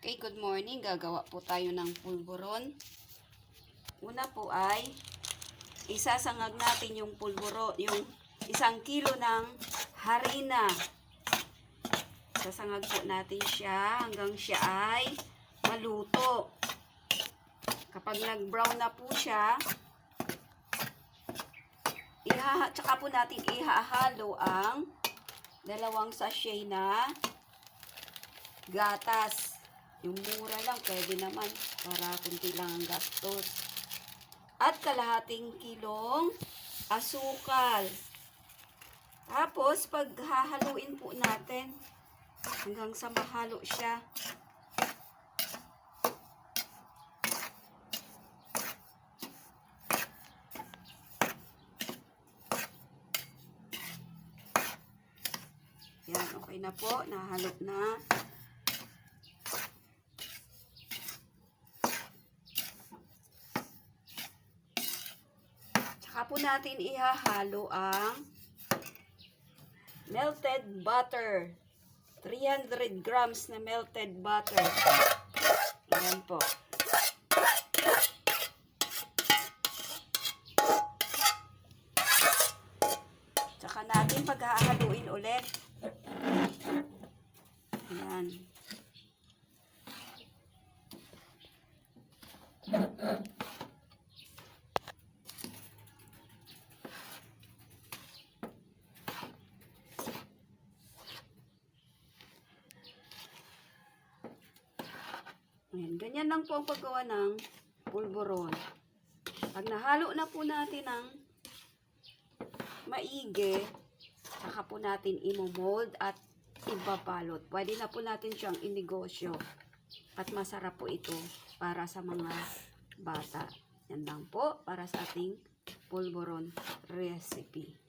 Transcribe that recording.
Okay, good morning. Gagawa po tayo ng pulburon. Una po ay isasangag natin yung pulburon, yung 1 kilo ng harina. Sasangag po natin siya hanggang siya ay maluto. Kapag nag-brown na po siya, tsaka po natin ihahalo ang 2 sachet na gatas. Yung mura lang, pwede naman para kunti lang ang gastos. At kalahating kilong asukal. Tapos, pag hahaluin po natin, hanggang sa mahalo siya. Yan, okay na po. Nahalo na. Tsaka po natin ihahalo ang melted butter. 300 grams na melted butter. Ayan po. Tsaka natin paghahaluin ulit. Ayan. Ayan, ganyan lang po ang paggawa ng pulburon. Pag nahalo na po natin ng maigi, saka po natin imo-mold at ibabalot. Pwede na po natin siyang inegosyo. At masarap po ito para sa mga bata. Yan lang po para sa ating pulburon recipe.